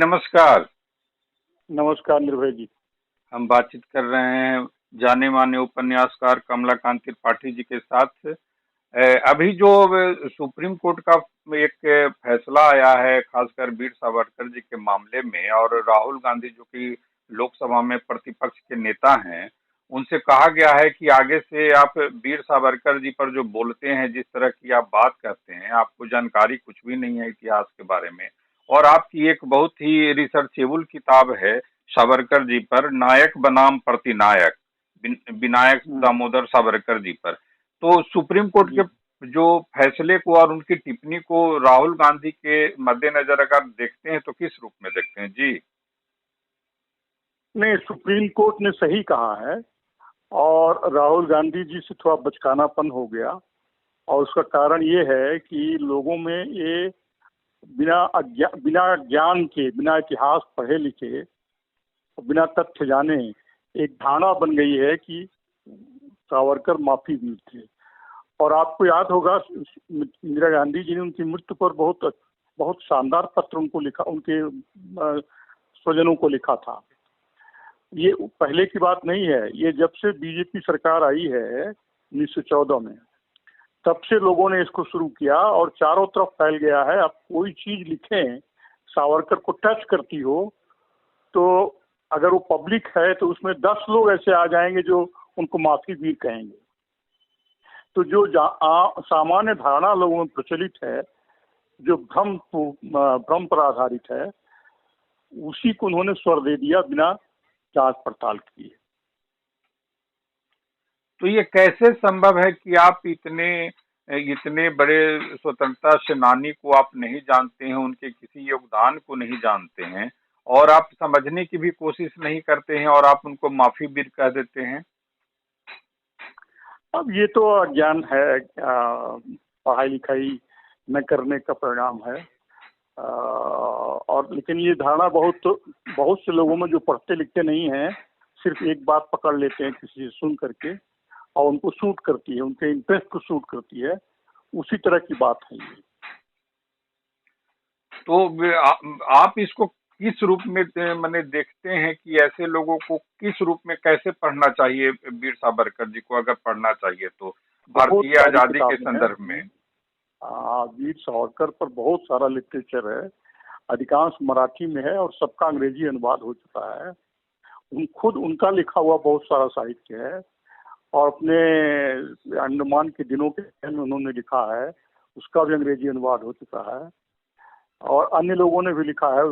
नमस्कार। नमस्कार निर्भय जी। हम बातचीत कर रहे हैं जाने माने उपन्यासकार कमलाकांत त्रिपाठी जी के साथ। अभी जो सुप्रीम कोर्ट का एक फैसला आया है खासकर वीर सावरकर जी के मामले में, और राहुल गांधी जो कि लोकसभा में प्रतिपक्ष के नेता हैं, उनसे कहा गया है कि आगे से आप वीर सावरकर जी पर जो बोलते हैं, जिस तरह की आप बात करते हैं, आपको जानकारी कुछ भी नहीं है इतिहास के बारे में। और आपकी एक बहुत ही रिसर्चेबल किताब है सावरकर जी पर, नायक बनाम प्रतिनायक, विनायक हम्म, दामोदर सावरकर जी पर। तो सुप्रीम कोर्ट जी के जो फैसले को और उनकी टिप्पणी को राहुल गांधी के मद्देनजर अगर देखते हैं तो किस रूप में देखते हैं जी? नहीं, सुप्रीम कोर्ट ने सही कहा है। और राहुल गांधी जी से थोड़ा बचकानापन हो गया। और उसका कारण ये है कि लोगों में ये बिना ज्ञान के, बिना इतिहास पढ़े लिखे, बिना तथ्य जाने एक धारणा बन गई है कि सावरकर माफी वीर थे। और आपको याद होगा, इंदिरा गांधी जी ने उनकी मृत्यु पर बहुत बहुत शानदार पत्र उनको लिखा, उनके स्वजनों को लिखा था। ये पहले की बात नहीं है, ये जब से बीजेपी सरकार आई है 1914 में, तब से लोगों ने इसको शुरू किया और चारों तरफ फैल गया है। आप कोई चीज लिखें सावरकर को टच करती हो, तो अगर वो पब्लिक है तो उसमें 10 लोग ऐसे आ जाएंगे जो उनको माफी वीर कहेंगे। तो जो सामान्य धारणा लोगों में प्रचलित है, जो भ्रम पर आधारित है, उसी को उन्होंने स्वर दे दिया बिना जांच पड़ताल किए। तो ये कैसे संभव है कि आप इतने इतने बड़े स्वतंत्रता सेनानी को आप नहीं जानते हैं, उनके किसी योगदान को नहीं जानते हैं, और आप समझने की भी कोशिश नहीं करते हैं और आप उनको माफी भी कह देते हैं? अब ये तो अज्ञान है, पढ़ाई लिखाई न करने का परिणाम है। और लेकिन ये धारणा बहुत बहुत से लोगों में जो पढ़ते लिखते नहीं हैं, सिर्फ एक बात पकड़ लेते हैं किसी से सुन करके, और उनको सूट करती है, उनके इंटरेस्ट को सूट करती है, उसी तरह की बात है ये। तो आप इसको किस रूप में माने देखते हैं कि ऐसे लोगों को किस रूप में कैसे पढ़ना चाहिए? वीर सावरकर जी को अगर पढ़ना चाहिए तो बहुत भारतीय सारी आजादी के किताबें हैं। संदर्भ में। वीर सावरकर पर बहुत सारा लिटरेचर है। अधिकांश मराठी में है और सबका अंग्रेजी अनुवाद हो चुका है। खुद उनका लिखा हुआ बहुत सारा साहित्य है। और अपने अंडमान के दिनों के बारे में उन्होंने लिखा है, उसका भी अंग्रेजी अनुवाद हो चुका है। और अन्य लोगों ने भी लिखा है,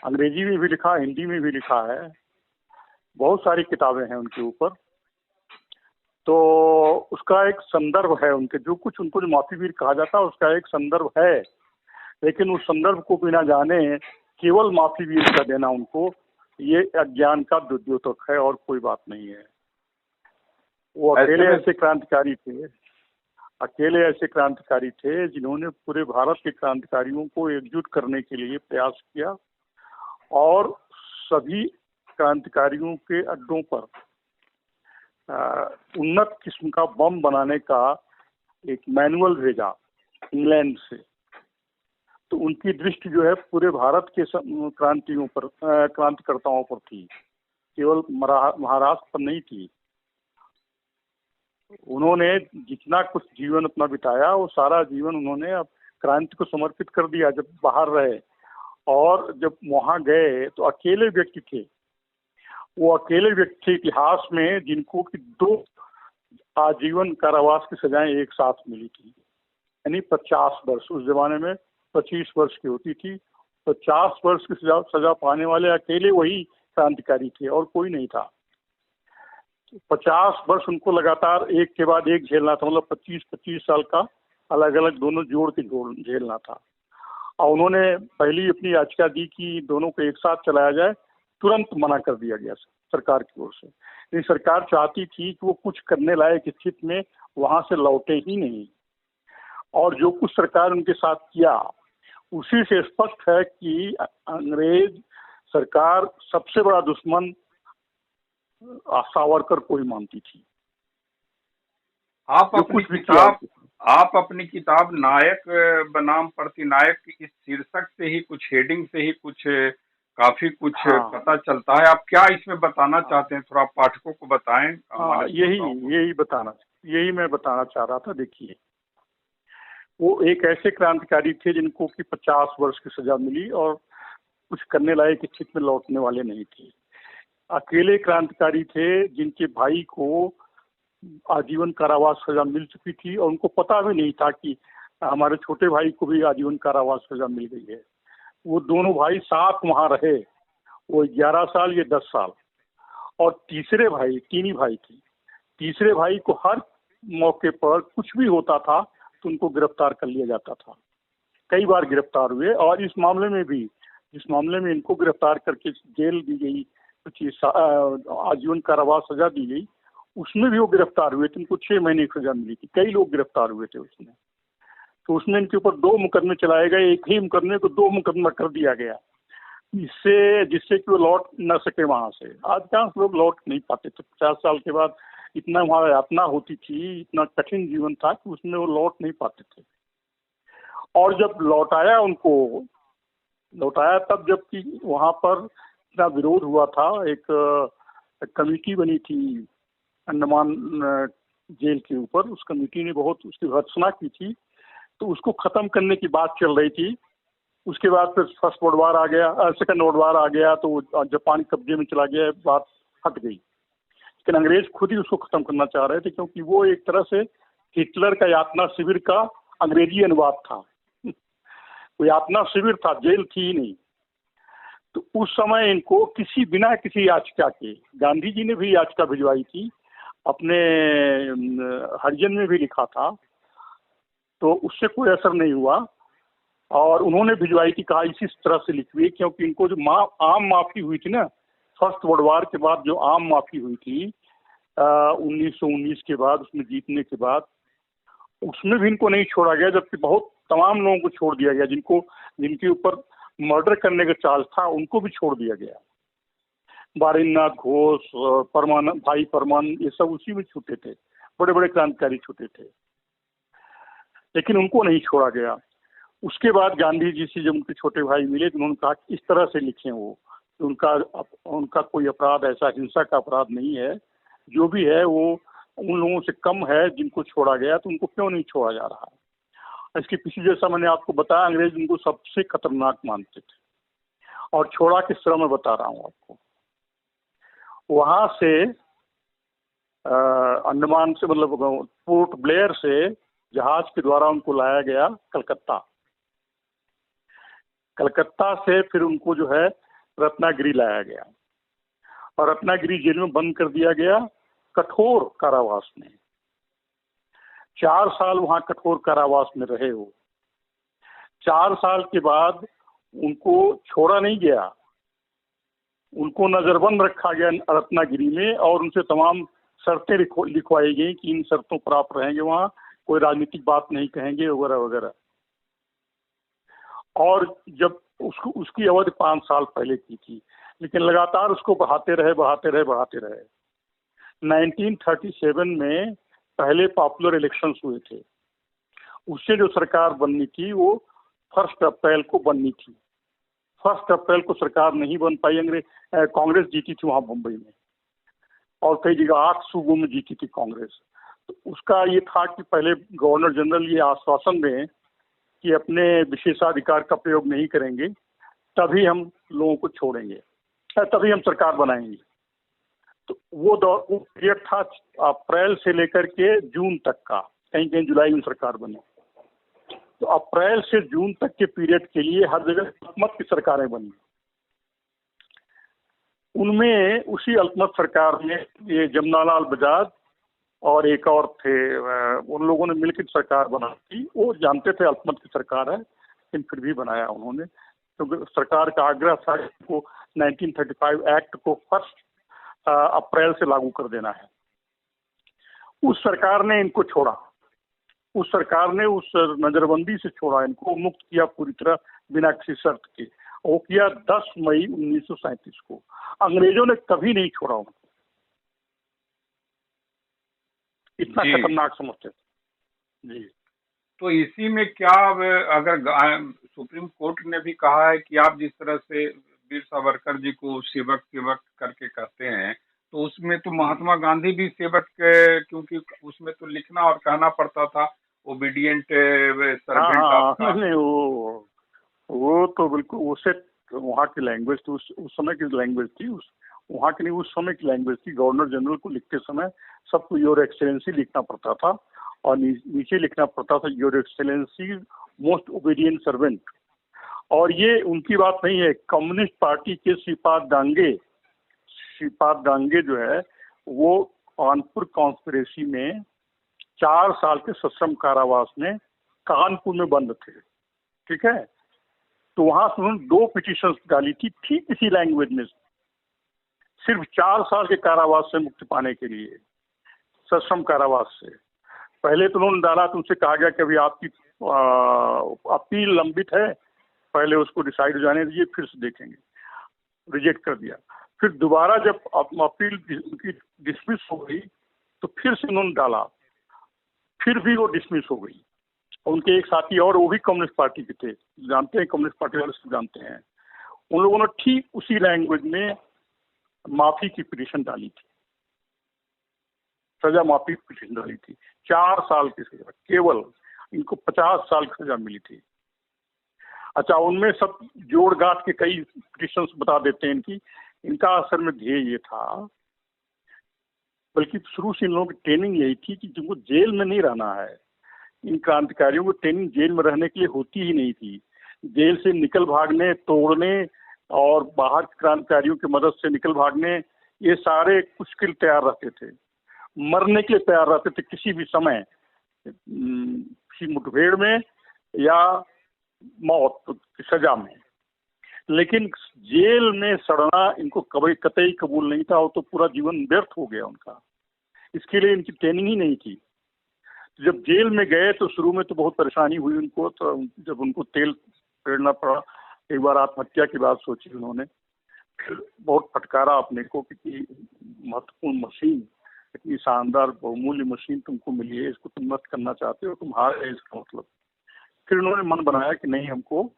अंग्रेजी में भी लिखा, हिंदी में भी लिखा है। बहुत सारी किताबें हैं उनके ऊपर। तो उसका एक संदर्भ है, उनके जो कुछ उनको जो माफी वीर कहा जाता है उसका एक संदर्भ है। लेकिन उस संदर्भ को बिना जाने केवल माफी वीर का देना उनको, ये अज्ञान का द्योतक है और कोई बात नहीं है। वो अकेले ऐसे क्रांतिकारी थे, अकेले ऐसे क्रांतिकारी थे जिन्होंने पूरे भारत के क्रांतिकारियों को एकजुट करने के लिए प्रयास किया और सभी क्रांतिकारियों के अड्डों पर उन्नत किस्म का बम बनाने का एक मैनुअल भेजा इंग्लैंड से। तो उनकी दृष्टि जो है पूरे भारत के क्रांतियों पर, क्रांतिकर्ताओं पर थी, केवल महाराष्ट्र पर नहीं थी। उन्होंने जितना कुछ जीवन अपना बिताया वो सारा जीवन उन्होंने अब क्रांति को समर्पित कर दिया। जब बाहर रहे और जब वहां गए तो अकेले व्यक्ति थे, वो अकेले व्यक्ति इतिहास में जिनको कि 2 आजीवन कारावास की सजाएं एक साथ मिली थी। यानी 50 वर्ष, उस जमाने में 25 वर्ष की होती थी। 50 वर्ष की सजा पाने वाले अकेले वही क्रांतिकारी थे और कोई नहीं था। 50 वर्ष उनको लगातार एक के बाद एक झेलना था, मतलब 25-25 साल का अलग अलग दोनों जोड़ के झेलना था। और उन्होंने पहली अपनी याचिका दी कि दोनों को एक साथ चलाया जाए, तुरंत मना कर दिया गया सरकार की ओर से। लेकिन सरकार चाहती थी कि वो कुछ करने लायक स्थिति में वहां से लौटे ही नहीं। और जो कुछ सरकार उनके साथ किया उसी से स्पष्ट है कि अंग्रेज सरकार सबसे बड़ा दुश्मन सावरकर को ही मानती थी। आप जो अपनी कुछ भी किया। आप अपनी किताब नायक बनाम प्रतिनायक इस शीर्षक से ही, कुछ हेडिंग से ही कुछ काफी कुछ हाँ पता चलता है। आप क्या इसमें बताना हाँ चाहते हैं, थोड़ा पाठकों को बताएं, हाँ, हमारे यही श्रोताओं को। यही मैं बताना चाह रहा था। देखिए, वो एक ऐसे क्रांतिकारी थे जिनको कि 50 वर्ष की सजा मिली और कुछ करने लायक स्थिति में लौटने वाले नहीं थे। अकेले क्रांतिकारी थे जिनके भाई को आजीवन कारावास सजा मिल चुकी थी और उनको पता भी नहीं था कि हमारे छोटे भाई को भी आजीवन कारावास सजा मिल गई है। वो दोनों भाई साथ वहां रहे, वो 11 साल, ये 10 साल। और तीसरे भाई, तीन ही भाई थे, तीसरे भाई को हर मौके पर कुछ भी होता था तो उनको गिरफ्तार कर लिया जाता था। कई बार गिरफ्तार हुए और इस मामले में भी, जिस मामले में इनको गिरफ्तार करके जेल दी गई, कुछ आजीवन कारावास सजा दी गई, उसमें भी वो गिरफ्तार हुए थे। इनको 6 महीने की सजा मिली थी। कई लोग गिरफ्तार हुए थे उसमें। तो उसमें इनके ऊपर 2 मुकदमे चलाए गए, एक ही मुकदमे को 2 मुकदमा कर दिया गया, इससे जिससे कि वो लौट न सके वहां से। अधिकांश लोग लौट नहीं पाते थे 50 साल के बाद। इतना वहां यातना होती थी, इतना कठिन जीवन था कि उसमें वो लौट नहीं पाते थे। और जब लौटाया तब, जबकि वहां पर इतना विरोध हुआ था, एक कमेटी बनी थी अंडमान जेल के ऊपर। उस कमेटी ने बहुत उसकी भर्त्सना की थी, तो उसको खत्म करने की बात चल रही थी। उसके बाद फिर फर्स्ट वर्ल्ड वार आ गया, सेकंड वर्ल्ड वार आ गया, तो जापान कब्जे में चला गया, बात हट गई। लेकिन अंग्रेज खुद ही उसको खत्म करना चाह रहे थे, क्योंकि वो एक तरह से हिटलर का यातना शिविर का अंग्रेजी अनुवाद था। वो यातना शिविर था, जेल थी ही नहीं। तो उस समय इनको बिना किसी याचिका के, गांधी जी ने भी याचिका भिजवाई थी, अपने हरिजन में भी लिखा था, तो उससे कोई असर नहीं हुआ। और उन्होंने भिजवाई थी, कहा इसी तरह से लिखिए, क्योंकि इनको जो आम माफी हुई थी ना, फर्स्ट वर्ल्ड वार के बाद जो आम माफी हुई थी 1919 के बाद, उसमें जीतने के बाद, उसमें भी इनको नहीं छोड़ा गया। जबकि बहुत तमाम लोगों को छोड़ दिया गया, जिनके ऊपर मर्डर करने का चार्ज था, उनको भी छोड़ दिया गया। बारिंद्रनाथ घोष, परमानंद, भाई परमानंद, ये सब उसी में छूटे थे। बड़े बड़े क्रांतिकारी छूटे थे, लेकिन उनको नहीं छोड़ा गया। उसके बाद गांधी जी से जब उनके छोटे भाई मिले तो उन्होंने कहा कि इस तरह से लिखें वो, उनका कोई अपराध, ऐसा हिंसा का अपराध नहीं है, जो भी है वो उन लोगों से कम है जिनको छोड़ा गया, तो उनको क्यों नहीं छोड़ा जा रहा है। इसके पीछे, जैसा मैंने आपको बताया, अंग्रेज उनको सबसे खतरनाक मानते थे। और छोड़ा किस तरह, मैं बता रहा हूँ आपको। वहां से अंडमान से, मतलब पोर्ट ब्लेयर से जहाज के द्वारा उनको लाया गया कलकत्ता। कलकत्ता से फिर उनको जो है रत्नागिरी लाया गया, और रत्नागिरी जेल में बंद कर दिया गया, कठोर कारावास में। 4 साल वहां कठोर कारावास में रहे हो। 4 साल के बाद उनको छोड़ा नहीं गया, उनको नजरबंद रखा गया रत्नागिरी में, और उनसे तमाम शर्तें लिखवाई गई कि इन शर्तों पर आप रहेंगे वहाँ, कोई राजनीतिक बात नहीं कहेंगे, वगैरह वगैरह। और जब उसकी अवधि 5 साल पहले की थी, लेकिन लगातार उसको बढ़ाते रहे। 1937 में पहले पॉपुलर इलेक्शंस हुए थे। उससे जो सरकार बननी थी वो 1 अप्रैल को बननी थी। 1 अप्रैल को सरकार नहीं बन पाई। कांग्रेस जीती थी वहां बम्बई में, और कई जगह 8 सूबों में जीती थी कांग्रेस। तो उसका ये था कि पहले गवर्नर जनरल ये आश्वासन दें कि अपने विशेषाधिकार का प्रयोग नहीं करेंगे, तभी हम लोगों को छोड़ेंगे, तभी हम सरकार बनाएंगे। तो वो पीरियड था अप्रैल से लेकर के जून तक का, कहीं कहीं जुलाई में सरकार बनी। तो अप्रैल से जून तक के पीरियड के लिए हर जगह अल्पमत की सरकारें बनी। उनमें उसी अल्पमत सरकार में ये जमनालाल बजाज और एक और थे, उन लोगों ने मिलकर सरकार बनाई थी। वो जानते थे अल्पमत की सरकार है, लेकिन फिर भी बनाया उन्होंने, क्योंकि सरकार का आग्रह था कि 1935 एक्ट को 1 अप्रैल से लागू कर देना है। उस सरकार ने इनको छोड़ा, उस सरकार ने उस नजरबंदी से छोड़ा, इनको मुक्त किया पूरी तरह बिना किसी शर्त के। वो किया 10 मई 1937 को। अंग्रेजों ने कभी नहीं छोड़ा उनको, इतना खतरनाक समझते थे जी। तो इसी में क्या अब अगर सुप्रीम कोर्ट ने भी कहा है कि आप जिस तरह से वीर सावरकर जी को सेवक सेवक करके कहते हैं, तो उसमें तो महात्मा गांधी भी सेवक क्योंकि उसमें तो लिखना और कहना पड़ता था, ओबीडियंट हाँ सर्वेंट हाँ हाँ, आपका। नहीं वो तो बिल्कुल उसे वहाँ की लैंग्वेज थी, उस समय की लैंग्वेज थी, उस वहाँ की नहीं, उस समय की लैंग्वेज थी। गवर्नर जनरल को लिखते समय सबको योर एक्सेलेंसी लिखना पड़ता था और नीचे लिखना पड़ता था your excellency most obedient servant. और ये उनकी बात नहीं है, कम्युनिस्ट पार्टी के श्रीपाद गांगे जो है वो कानपुर कॉन्स्पिरेसी में 4 साल के सश्रम कारावास में कानपुर में बंद थे, ठीक है। तो वहां से उन्होंने 2 पिटीशन डाली थी ठीक इसी लैंग्वेज में, सिर्फ 4 साल के कारावास से मुक्ति पाने के लिए, सश्रम कारावास से। पहले तो उन्होंने डाला तो उनसे कहा गया कि अभी आपकी अपील लंबित है, पहले उसको डिसाइड हो जाने दीजिए, फिर से देखेंगे। रिजेक्ट कर दिया। फिर दोबारा जब अपील की डिसमिस हो गई तो फिर से उन्होंने डाला, फिर भी वो डिसमिस हो गई। उनके एक साथी और वो भी कम्युनिस्ट पार्टी के थे, जानते हैं, कम्युनिस्ट पार्टी वाले सब जानते हैं। उन लोगों ने ठीक उसी लैंग्वेज में माफी की पिटीशन डाली थी, सजा माफी की पिटीशन डाली थी। 4 साल की सजा, केवल इनको 50 साल की सजा मिली थी। अच्छा, उनमें सब जोड़ गांठ के कई पिटीशंस बता देते हैं इनकी। इनका असल में ध्येय ये था, बल्कि शुरू से इन लोगों की ट्रेनिंग यही थी कि जिनको जेल में नहीं रहना है, इन क्रांतिकारियों को ट्रेनिंग जेल में रहने के लिए होती ही नहीं थी। जेल से निकल भागने, तोड़ने और बाहर क्रांतिकारियों की मदद से निकल भागने, ये सारे कुछ के लिए तैयार रहते थे, मरने के लिए तैयार रहते थे किसी भी समय, किसी मुठभेड़ में या मौत की सजा में। लेकिन जेल में सड़ना इनको कभी कतई कबूल नहीं था, वो तो पूरा जीवन व्यर्थ हो गया उनका। इसके लिए इनकी ट्रेनिंग ही नहीं थी। जब जेल में गए तो शुरू में तो बहुत परेशानी हुई उनको, तो जब उनको तेल फेरना पड़ा, एक बार आत्महत्या की बात सोची उन्होंने। फिर बहुत फटकारा अपने को कि महत्वपूर्ण मशीन, इतनी शानदार बहुमूल्य मशीन तुमको मिली है, इसको तुम नष्ट करना चाहते हो, तुम हार गए इसका मतलब। फिर उन्होंने मन बनाया कि नहीं, हमको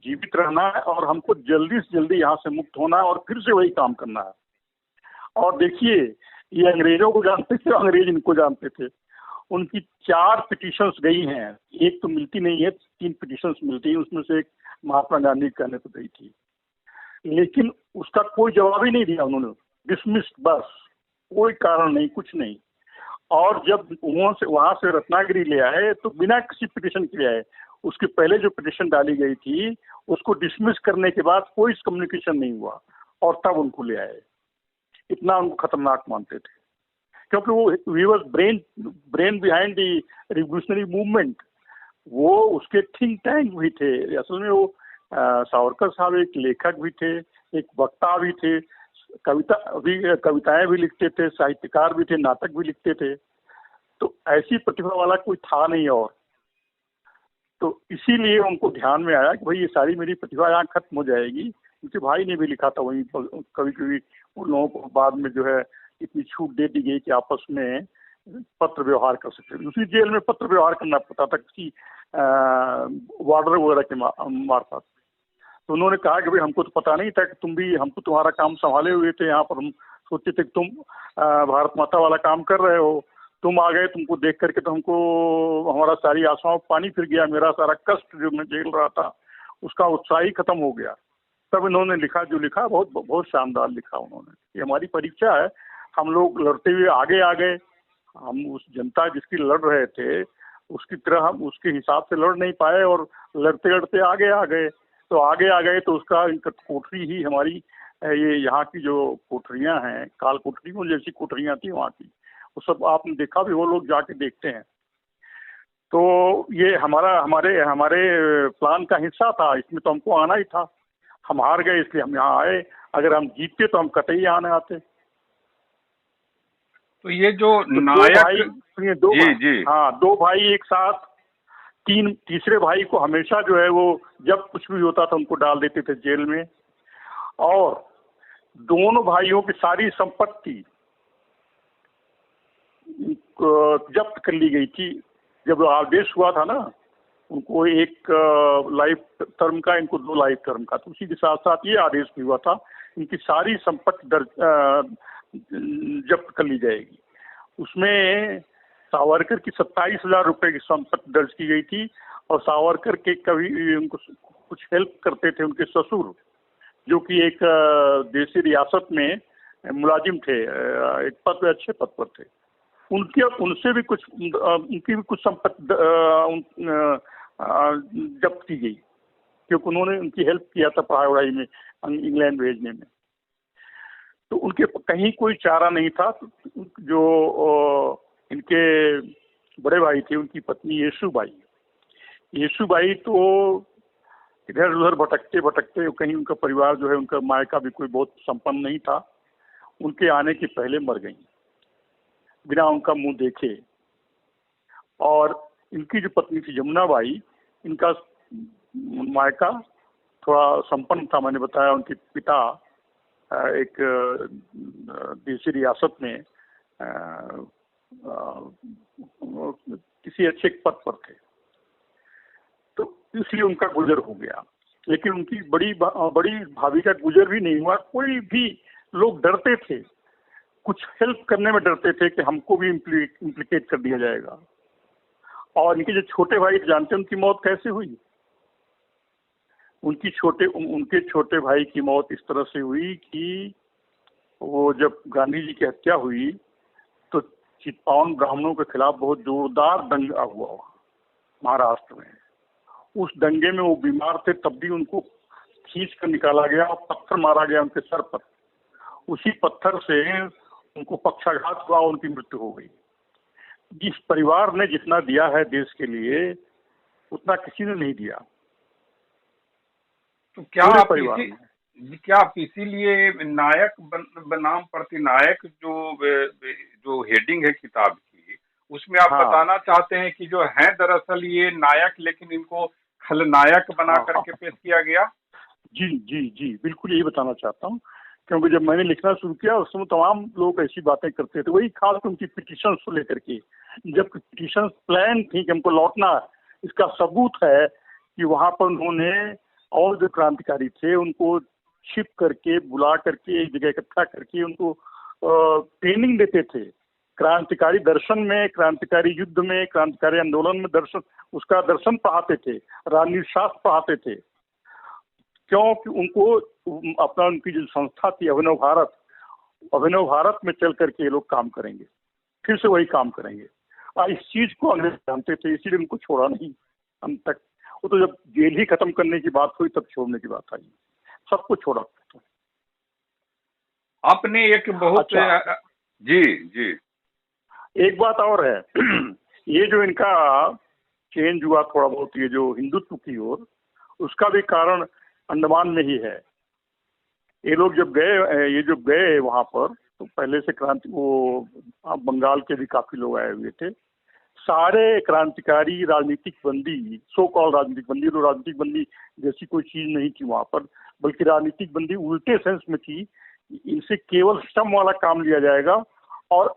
जीवित रहना है और हमको जल्दी से जल्दी यहाँ से मुक्त होना है और फिर से वही काम करना है। और देखिए, ये अंग्रेजों को जानते थे, अंग्रेज इनको जानते थे। उनकी 4 पिटीशंस गई हैं, एक तो मिलती नहीं है, 3 पिटीशंस मिलती हैं, उसमें से एक महात्मा गांधी कहने को गई थी, लेकिन उसका कोई जवाब ही नहीं दिया उन्होंने, डिसमिस, बस, कोई कारण नहीं, कुछ नहीं। और जब वहां से रत्नागिरी ले आए तो बिना किसी पिटीशन के ले आए। उसके पहले जो पिटीशन डाली गई थी उसको डिसमिस करने के बाद कोई कम्युनिकेशन नहीं हुआ और तब उनको ले आए। इतना उनको खतरनाक मानते थे, क्योंकि वो he was brain behind the revolutionary movement. वो उसके थिंक टैंक भी थे असल में। वो सावरकर साहब एक लेखक भी थे, एक वक्ता भी थे, कविताएं भी लिखते थे, साहित्यकार भी थे, नाटक भी लिखते थे। तो ऐसी प्रतिभा वाला कोई था नहीं। और तो इसीलिए उनको ध्यान में आया कि भाई ये सारी मेरी प्रतिभा यहाँ खत्म हो जाएगी। उनके भाई ने भी लिखा था वहीं, कभी कभी उन लोगों को बाद में जो है इतनी छूट दे दी गई कि आपस में पत्र व्यवहार कर सकते। उसी जेल में पत्र व्यवहार करना पड़ता था किसी वार्डर वगैरह के मार्फत। तो उन्होंने कहा कि भाई हमको तो पता नहीं था कि तुम भी, हमको तुम्हारा काम संभाले हुए थे यहाँ पर, हम सोचते थे कि तुम भारत माता वाला काम कर रहे हो, तुम आ गए, तुमको देख करके तो हमको, हमारा सारी आशाओं पानी फिर गया, मेरा सारा कष्ट जो मैं झेल रहा था उसका उत्साह ही खत्म हो गया। तब इन्होंने लिखा जो लिखा, बहुत बहुत शानदार लिखा उन्होंने। ये हमारी परीक्षा है, हम लोग लड़ते हुए आगे आ गए, हम उस जनता जिसकी लड़ रहे थे उसकी तरह हम उसके हिसाब से लड़ नहीं पाए और लड़ते लड़ते आगे आ गए। तो आगे आ गए तो उसका कोठरी ही हमारी, ये यहाँ की जो कोठरियाँ हैं, काल कोठरियों जैसी कोठरियाँ थी वहाँ की, वो सब आपने देखा भी, वो लोग जाके देखते हैं। तो ये हमारे हमारे प्लान का हिस्सा था, इसमें तो हमको आना ही था। हम हार गए इसलिए हम यहाँ आए, अगर हम जीतते तो हम कतई यहाँ न आते। तो ये जो तो नायक, दो भाई एक साथ, तीसरे भाई को हमेशा जो है वो जब कुछ भी होता था उनको डाल देते थे जेल में। और दोनों भाइयों की सारी संपत्ति जब्त कर ली गई थी जब आदेश हुआ था ना, उनको एक लाइफ टर्म का, इनको 2 लाइफ टर्म का, तो उसी के साथ साथ ये आदेश भी हुआ था, इनकी सारी संपत्ति जब्त कर ली जाएगी। उसमें सावरकर की 27,000 रुपए की संपत्ति दर्ज की गई थी, और सावरकर के कभी उनको कुछ हेल्प करते थे उनके ससुर, जो कि एक देसी रियासत में मुलाजिम थे, एक पद पे, अच्छे पद पर थे। उनसे भी कुछ, उनकी भी कुछ संपत्ति जब्त की गई, क्योंकि उन्होंने उनकी हेल्प किया था पढ़ाई वढ़ाई में, इंग्लैंड भेजने में। तो उनके कहीं कोई चारा नहीं था। जो इनके बड़े भाई थे, उनकी पत्नी येसुबाई तो इधर उधर भटकते भटकते, कहीं उनका परिवार जो है, उनका मायका भी कोई बहुत संपन्न नहीं था, उनके आने के पहले मर गई बिना उनका मुंह देखे। और इनकी जो पत्नी थी जमुनाबाई, इनका मायका थोड़ा संपन्न था। मैंने बताया उनके पिता एक देसी रियासत में किसी अच्छे पद पर थे, तो इसलिए उनका गुजर हो गया। लेकिन उनकी बड़ी भाभी का गुजर भी नहीं हुआ। कोई भी लोग डरते थे, कुछ हेल्प करने में डरते थे कि हमको भी इम्प्लीकेट कर दिया जाएगा। और इनके जो छोटे भाई, जानते हैं उनकी मौत कैसे हुई? उनके छोटे भाई की मौत इस तरह से हुई कि वो जब गांधी जी की हत्या हुई तो चित्पावन ब्राह्मणों के खिलाफ बहुत जोरदार दंगा हुआ महाराष्ट्र में। उस दंगे में वो बीमार थे, तब भी उनको खींच कर निकाला गया और पत्थर मारा गया उनके सर पर। उसी पत्थर से उनको पक्षाघात हुआ, उनकी मृत्यु हो गई। जिस परिवार ने जितना दिया है देश के लिए, उतना किसी ने नहीं दिया। तो क्या आप इसीलिए नायक बनाम प्रतिनायक जो हेडिंग है किताब की, उसमें आप बताना चाहते हैं कि जो है दरअसल ये नायक, लेकिन इनको खलनायक बना करके पेश किया गया? जी जी जी, बिल्कुल यही बताना चाहता हूँ। क्योंकि जब मैंने लिखना शुरू किया उस समय तमाम लोग ऐसी बातें करते थे, वही खास उनकी पिटीशन को लेकर के। जब पिटीशन प्लान थी कि हमको लौटना, इसका सबूत है कि वहां पर उन्होंने और जो क्रांतिकारी थे उनको छिप करके, बुला करके, एक जगह इकट्ठा करके उनको ट्रेनिंग देते थे। क्रांतिकारी दर्शन में, क्रांतिकारी युद्ध में, क्रांतिकारी आंदोलन में उसका दर्शन पढ़ाते थे, राजनीति शास्त्र पढ़ाते थे। क्योंकि उनको उनकी जो संस्था थी अभिनव भारत में चल करके ये लोग काम करेंगे, फिर से वही काम करेंगे। और इस चीज को अंग्रेज जानते थे, इसीलिए उनको छोड़ा नहीं अंत तक। वो तो जब जेल ही खत्म करने की बात हुई तब छोड़ने की बात आई, सबको छोड़ा। आपने एक बहुत जी एक बात और है ये जो इनका चेंज हुआ थोड़ा बहुत, ये जो हिंदुत्व की ओर, उसका भी कारण अंडमान में ही है। ये लोग जब गए वहां पर, तो पहले से क्रांति, वो बंगाल के भी काफी लोग आए हुए थे। सारे क्रांतिकारी राजनीतिक बंदी, सो कॉल राजनीतिक बंदी, तो राजनीतिक बंदी जैसी कोई चीज नहीं थी वहां पर, बल्कि राजनीतिक बंदी उल्टे सेंस में थी। इनसे केवल श्रम वाला काम लिया जाएगा, और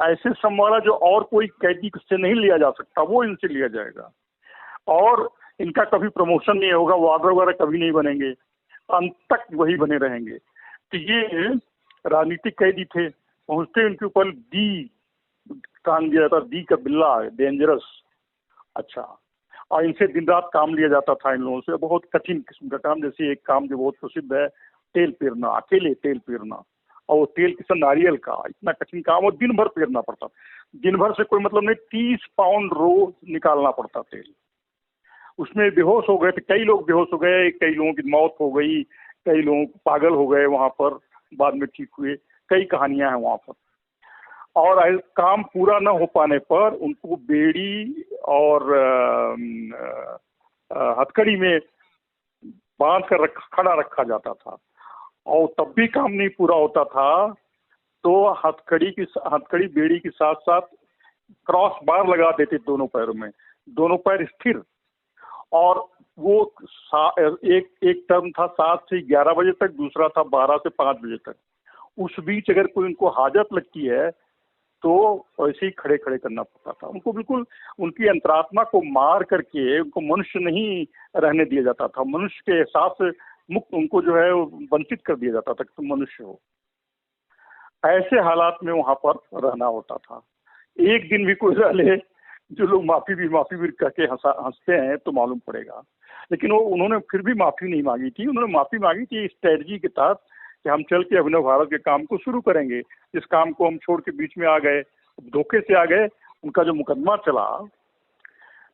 ऐसे श्रम वाला जो और कोई कैदी से नहीं लिया जा सकता, वो इनसे लिया जाएगा। और इनका कभी प्रमोशन नहीं होगा, वार्डर वगैरह कभी नहीं बनेंगे, अंत तक वही बने रहेंगे। तो ये राजनीतिक कैदी थे। पहुंचते उनके ऊपर दी काम दिया जाता, दी का बिल्ला, डेंजरस। अच्छा, और इनसे दिन रात काम लिया जाता था इन लोगों से, बहुत कठिन किस्म का काम। जैसे एक काम जो बहुत प्रसिद्ध है, तेल पेरना, अकेले तेल पेरना, और वो तेल किसान नारियल का, इतना कठिन काम, और दिन भर पेरना पड़ता। दिन भर से कोई मतलब नहीं, 30 पाउंड रोज निकालना पड़ता तेल। उसमें बेहोश हो गए थे, कई लोग बेहोश हो गए, कई लोगों की मौत हो गई, कई लोग पागल हो गए वहां पर, बाद में ठीक हुए। कई कहानियां हैं वहां पर। और काम पूरा न हो पाने पर उनको बेड़ी और हथकड़ी में बांध कर खड़ा रखा जाता था, और तब भी काम नहीं पूरा होता था तो हथकड़ी बेड़ी के साथ साथ क्रॉस बार लगा देते दोनों पैरों में, दोनों पैर स्थिर। और वो एक टर्म था 7 से 11 बजे तक, दूसरा था 12 से 5 बजे तक। उस बीच अगर कोई उनको हाजत लगती है तो ऐसे ही खड़े खड़े करना पड़ता था उनको। बिल्कुल उनकी अंतरात्मा को मार करके उनको मनुष्य नहीं रहने दिया जाता था, मनुष्य के एहसास से मुक्त उनको जो है वंचित कर दिया जाता था कि तुम मनुष्य हो। ऐसे हालात में वहां पर रहना होता था। एक दिन भी कोई रह ले, जो लोग माफी भी कह के हंसते हैं तो मालूम पड़ेगा, लेकिन वो उन्होंने फिर भी माफी नहीं मांगी थी। उन्होंने माफी मांगी थी स्ट्रेटजी के तहत कि हम चल के अभिनव भारत के काम को शुरू करेंगे। इस काम को हम छोड़ के बीच में आ गए, धोखे से आ गए। उनका जो मुकदमा चला,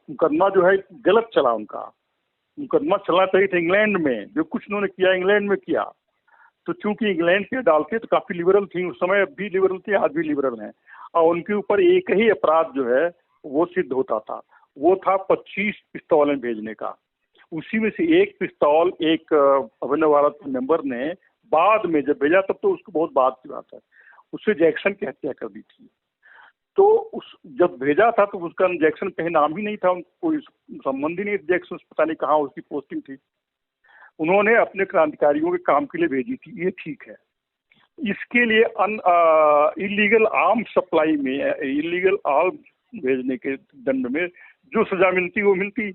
मुकदमा जो है गलत चला। उनका मुकदमा चलना चाहिए था इंग्लैंड में, जो कुछ उन्होंने किया इंग्लैंड में किया। तो चूंकि इंग्लैंड के अदालतें तो काफी लिबरल थी उस समय, अब भी लिबरल थी, आज भी लिबरल हैं, और उनके ऊपर एक ही अपराध जो है वो सिद्ध होता था, वो था 25 पिस्तौलें भेजने का। उसी में से एक पिस्तौल एक अभिनव भारत मेंबर ने बाद में जब भेजा, तब तो उसको बहुत बाद की बात है, उससे जैक्सन की हत्या कर दी थी। तो उस जब भेजा था तो उसका जैक्सन कहीं नाम ही नहीं था, उनको कोई संबंध ही नहीं, जैक्सन पता नहीं कहाँ उसकी पोस्टिंग थी। उन्होंने अपने क्रांतिकारियों के काम के लिए भेजी थी, ये ठीक है। इसके लिए इलीगल आर्म सप्लाई में, इलीगल आर्म भेजने के दंड में जो सजा मिलती वो मिलती,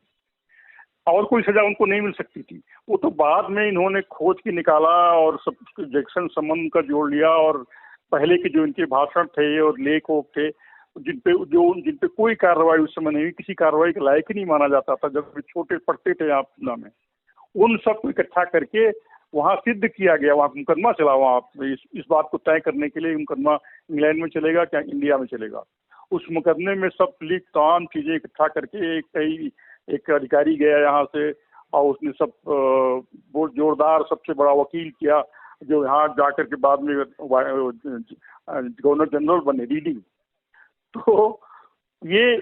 और कोई सजा उनको नहीं मिल सकती थी। वो तो बाद में इन्होंने खोज के निकाला और सब जैक्सन संबंध का जोड़ लिया, और पहले के जो इनके भाषण थे और लेख थे जिन पे कोई कार्रवाई उस समय नहीं, किसी कार्रवाई के लायक ही नहीं माना जाता था जब छोटे पढ़ते थे यहाँ पटना में, उन सबको इकट्ठा करके वहाँ सिद्ध किया गया। वहाँ मुकदमा चला, वहाँ इस बात को तय करने के लिए मुकदमा इंग्लैंड में चलेगा क्या इंडिया में चलेगा। उस मुकदमे में सब लीक तमाम चीजें इकट्ठा करके एक अधिकारी गया यहाँ से, और उसने सब बहुत जोरदार सबसे बड़ा वकील किया, जो यहाँ जाकर के बाद में गवर्नर जनरल बने, रीडिंग। तो ये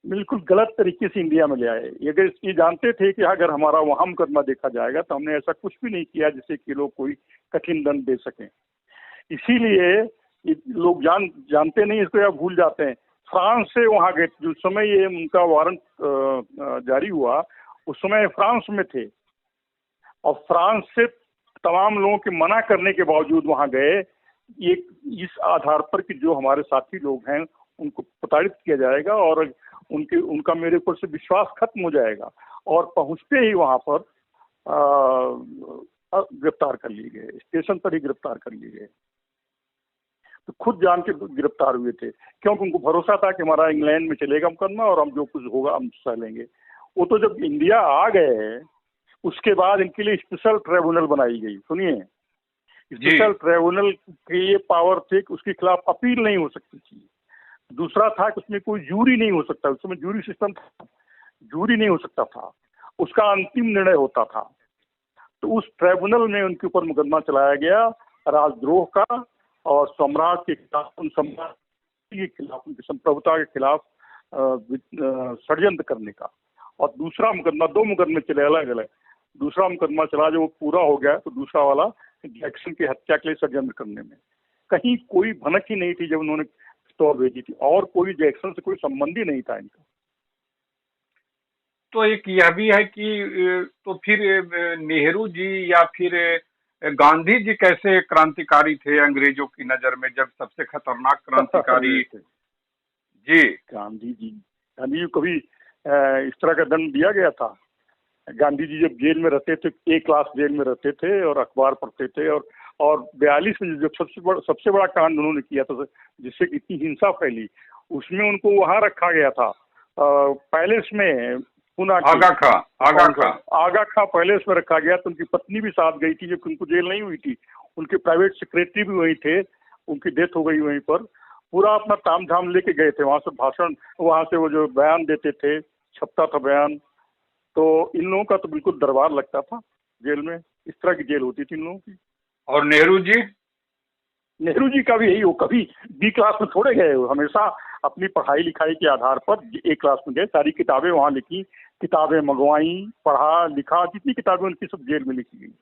बिल्कुल गलत तरीके से इंडिया में ले आए। अगर ये जानते थे कि अगर हमारा वहाँ मुकदमा देखा जाएगा तो हमने ऐसा कुछ भी नहीं किया जिससे कि लोग कोई कठिन दंड दे सकें। इसीलिए लोग जानते नहीं, इसको या भूल जाते हैं। फ्रांस से वहाँ गए, जो समय ये उनका वारंट जारी हुआ उस समय फ्रांस में थे, और फ्रांस से तमाम लोगों के मना करने के बावजूद वहाँ गए, एक इस आधार पर कि जो हमारे साथी लोग हैं उनको प्रताड़ित किया जाएगा और उनका मेरे ऊपर से विश्वास खत्म हो जाएगा, और पहुंचते ही वहां पर गिरफ्तार कर लिए गए, स्टेशन पर ही गिरफ्तार कर लिए गए। तो खुद जान के गिरफ्तार हुए थे, क्योंकि उनको भरोसा था कि हमारा इंग्लैंड में चलेगा मुकदमा और हम जो कुछ होगा हम सह लेंगे। वो तो जब इंडिया आ गए उसके बाद इनके लिए स्पेशल ट्रिब्यूनल बनाई गई। सुनिए, स्पेशल ट्रिब्यूनल की ये पावर थे कि उसके खिलाफ अपील नहीं हो सकती थी। दूसरा था कि उसमें कोई जूरी नहीं हो सकता, उस समय जूरी सिस्टम था, जूरी नहीं हो सकता था, उसका अंतिम निर्णय होता था। तो उस ट्रिब्यूनल में उनके ऊपर मुकदमा चलाया गया राजद्रोह का और सम्राट के खिलाफ, उन सम्राट के खिलाफ, उनकी संप्रभुता के खिलाफ षड्यंत्र करने का। और दूसरा मुकदमा, 2 मुकदमे चले अलग अलग। दूसरा मुकदमा चला जो पूरा हो गया, तो दूसरा वाला जैक्सन की हत्या के लिए षड्यंत्र करने में। कहीं कोई भनक ही नहीं थी जब उन्होंने पिस्तौल भेजी थी, और कोई जैक्सन से कोई संबंध ही नहीं था इनका। तो एक यह भी है कि तो फिर नेहरू जी या फिर गांधी जी कैसे क्रांतिकारी थे अंग्रेजों की नजर में, जब सबसे खतरनाक क्रांतिकारी जी गांधी जी कभी इस तरह का दंड दिया गया था? गांधी जी जब जेल में रहते थे, एक क्लास जेल में रहते थे और अखबार पढ़ते थे, और 42 में जब सबसे बड़ा कांड उन्होंने किया था जिससे इतनी हिंसा फैली, उसमें उनको वहां रखा गया था पैलेस में, आगा खा पैलेस में रखा गया। तो उनकी पत्नी भी साथ गई थी, जबकि उनको जेल नहीं हुई थी। उनके प्राइवेट सेक्रेटरी भी वहीं थे, उनकी डेथ हो गई वहीं पर। पूरा अपना ताम झाम लेके गए थे वहां से, भाषण वहां से वो जो बयान देते थे, छपता था बयान। तो इन लोगों का तो बिल्कुल दरबार लगता था जेल में, इस तरह की जेल होती थी इन लोगों की। और नेहरू जी का भी यही हो, कभी बी क्लास में थोड़े गए, हमेशा अपनी पढ़ाई लिखाई के आधार पर ए क्लास में गए, सारी किताबें वहाँ लिखी, किताबें मंगवाई, पढ़ा लिखा, जितनी किताबें उनकी सब जेल में लिखी गई।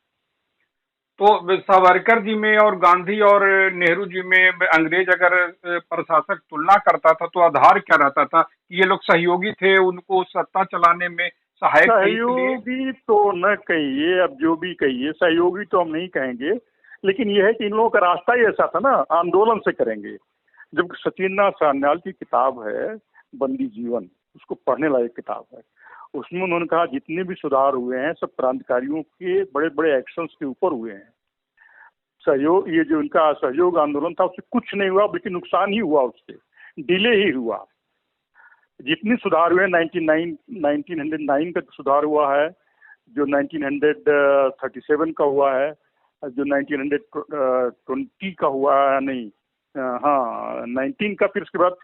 तो सावरकर जी में और गांधी और नेहरू जी में अंग्रेज अगर प्रशासक तुलना करता था तो आधार क्या रहता था कि ये लोग सहयोगी थे, उनको सत्ता चलाने में सहायक थे? सहयोगी तो न कहिए, अब जो भी कहिए, सहयोगी तो हम नहीं कहेंगे, लेकिन यह है कि इन लोगों का रास्ता ही ऐसा था ना, आंदोलन से करेंगे। जबकि सत्येंद्रनाथ सान्याल की किताब है बंदी जीवन, उसको पढ़ने लायक किताब है। उसमें उन्होंने कहा जितने भी सुधार हुए हैं सब क्रांतिकारियों के बड़े बड़े एक्शंस के ऊपर हुए हैं। सहयोग, ये जो इनका सहयोग आंदोलन था उससे कुछ नहीं हुआ, बल्कि नुकसान ही हुआ, उससे डिले ही हुआ। जितने सुधार हुए 1909 का सुधार हुआ है, जो 1937 का हुआ है, जो 1920 का हुआ है, नहीं हाँ 19 का, फिर उसके बाद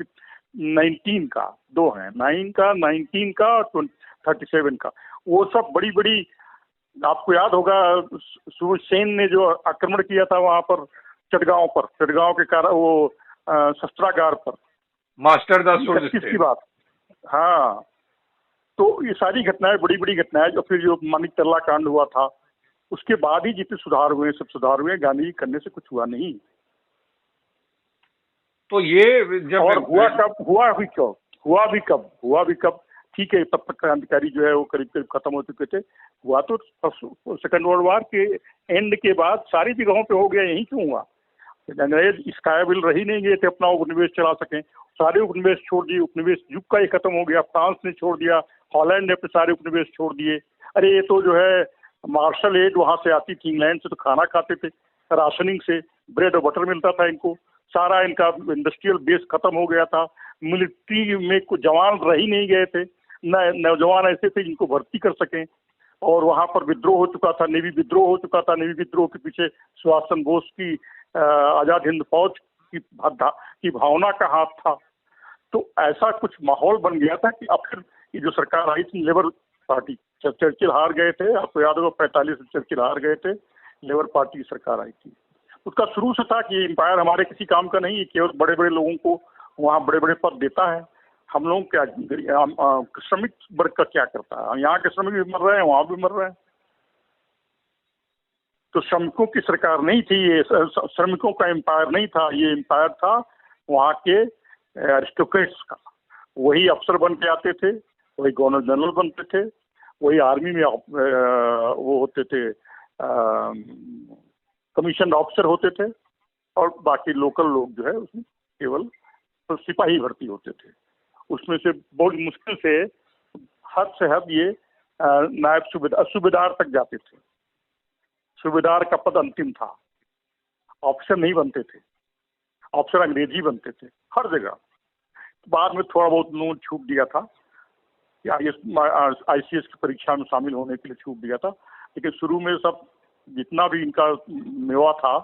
19 का, दो हैं, 9 का, 19 का और 37 का। वो सब बड़ी बड़ी, आपको याद होगा सूरज सेन ने जो आक्रमण किया था वहां पर चटगांव के कारण, वो शस्त्रागार पर, मास्टर द सूरज की बात। हाँ, तो ये सारी घटनाएं बड़ी बड़ी घटनाएं, जो फिर जो मानिक तल्ला कांड हुआ था, उसके बाद ही जितने सुधार हुए सब सुधार हुए, गांधी जी करने से कुछ हुआ नहीं। तो ये जब और हुआ कब, हुआ भी कब, ठीक है, तब तक क्रांतिकारी जो है वो करीब करीब खत्म हो चुके थे। हुआ तो सेकेंड वर्ल्ड वॉर के एंड के बाद सारी जगहों पे हो गया, यही क्यों हुआ? अंग्रेज इस काबिल रही नहीं गए थे अपना उपनिवेश चला सकें, सारे उपनिवेश छोड़ दिए, उपनिवेश युग का ही खत्म हो गया। फ्रांस ने छोड़ दिया, हॉलैंड ने अपने सारे उपनिवेश छोड़ दिए। अरे ये तो जो है मार्शल एड वहां से आती थी, इंग्लैंड से, तो खाना खाते थे राशनिंग से, ब्रेड और बटर मिलता था इनको, सारा इनका इंडस्ट्रियल बेस खत्म हो गया था। मिलिट्री में कुछ जवान रह ही नहीं गए थे, न नौजवान ऐसे थे जिनको भर्ती कर सकें। और वहां पर विद्रोह हो चुका था, नेवी विद्रोह हो चुका था। नेवी विद्रोह के पीछे सुभाष चंद्र बोस की आजाद हिंद फौज की भावना का हाथ था। तो ऐसा कुछ माहौल बन गया था कि अब फिर ये जो सरकार आई थी लेबर पार्टी, चर्चिल हार गए थे, आपको याद होगा 45 में चर्चिल हार गए थे, लेबर पार्टी की सरकार आई थी। उसका शुरू से था कि एम्पायर हमारे किसी काम का नहीं है, केवल बड़े बड़े लोगों को वहाँ बड़े बड़े पद देता है। हम लोग क्या, श्रमिक वर्ग का क्या करता है? यहाँ के श्रमिक भी मर रहे हैं, वहाँ भी मर रहे हैं। तो श्रमिकों की सरकार नहीं थी ये, श्रमिकों का एम्पायर नहीं था ये, एम्पायर था वहाँ के एरिस्टोक्रेट्स का। वही अफसर बन के आते थे, वही गवर्नर जनरल बनते थे, वही आर्मी में वो होते थे, कमीशन ऑफिसर होते थे, और बाकी लोकल लोग जो है उसमें केवल तो सिपाही भर्ती होते थे। उसमें से बहुत मुश्किल से हद से हद ये नायब सूबेदार तक जाते थे। सूबेदार का पद अंतिम था, ऑफिसर नहीं बनते थे, ऑफिसर अंग्रेजी बनते थे हर जगह। बाद में थोड़ा बहुत उन्होंने छूट दिया था, ICS की परीक्षा में शामिल होने के लिए छूट दिया था, लेकिन शुरू में सब जितना भी इनका मेवा था